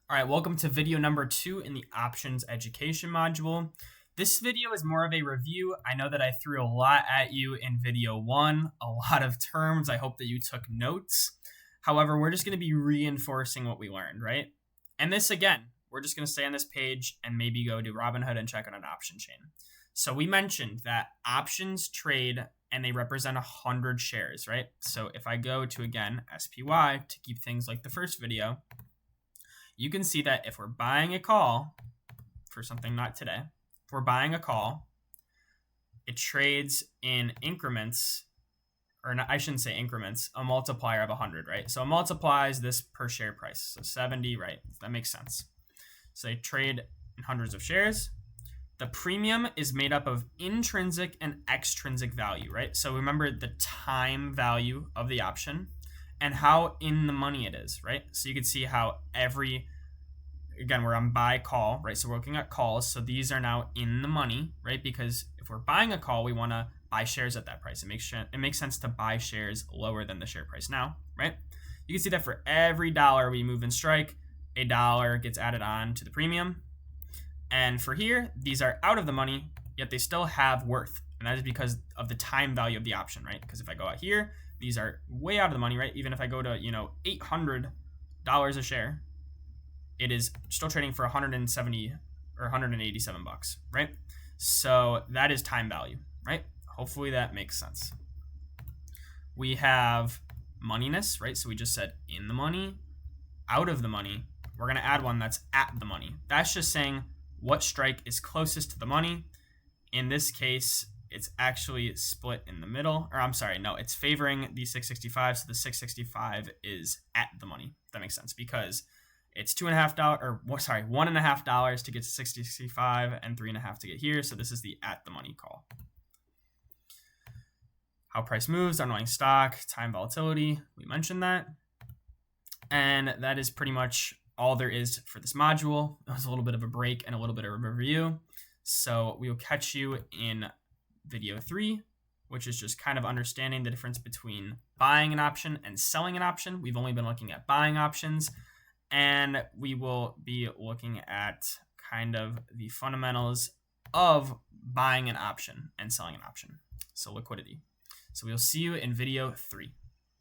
All right, welcome to video number 2 in the options education module. This video is more of a review. I know that I threw a lot at you in video 1, a lot of terms. I hope that you took notes. However, we're just going to be reinforcing what we learned, right? And this again, we're just going to stay on this page and maybe go to Robinhood and check on an option chain. So we mentioned that options trade and they represent 100 shares, right? So if I go to, again, SPY to keep things like the first video, you can see that if we're buying a call for something not today, if we're buying a call, it trades in increments, or not, I shouldn't say increments, a multiplier of 100, right? So it multiplies this per share price. So 70, right? That makes sense. So they trade in hundreds of shares. The premium is made up of intrinsic and extrinsic value, right? So remember the time value of the option and how in the money it is, right? So you can see how again, we're on buy call, right? So we're looking at calls. So these are now in the money, right? Because if we're buying a call, we want to buy shares at that price. It makes sense to buy shares lower than the share price now, right? You can see that for every dollar we move in strike, $1 gets added on to the premium. And for here, these are out of the money, yet they still have worth. And that is because of the time value of the option, right? Because if I go out here, these are way out of the money, right? Even if I go to, $800 a share, it is still trading for 170 or 187 bucks, right? So that is time value, right? Hopefully that makes sense. We have moneyness, right? So we just said in the money, out of the money. We're going to add one that's at the money. That's just saying what strike is closest to the money. In this case, it's actually split in the middle, or I'm sorry, no, it's favoring the 665. So the 665 is at the money. That makes sense because it's $1.50 to get to 665 and $3.50 to get here. So this is the at the money call. How price moves, underlying stock, time volatility. We mentioned that. And that is pretty much all there is for this module. It was a little bit of a break and a little bit of a review. So we will catch you in video 3, which is just kind of understanding the difference between buying an option and selling an option. We've only been looking at buying options, and we will be looking at kind of the fundamentals of buying an option and selling an option. So liquidity. So we'll see you in video 3.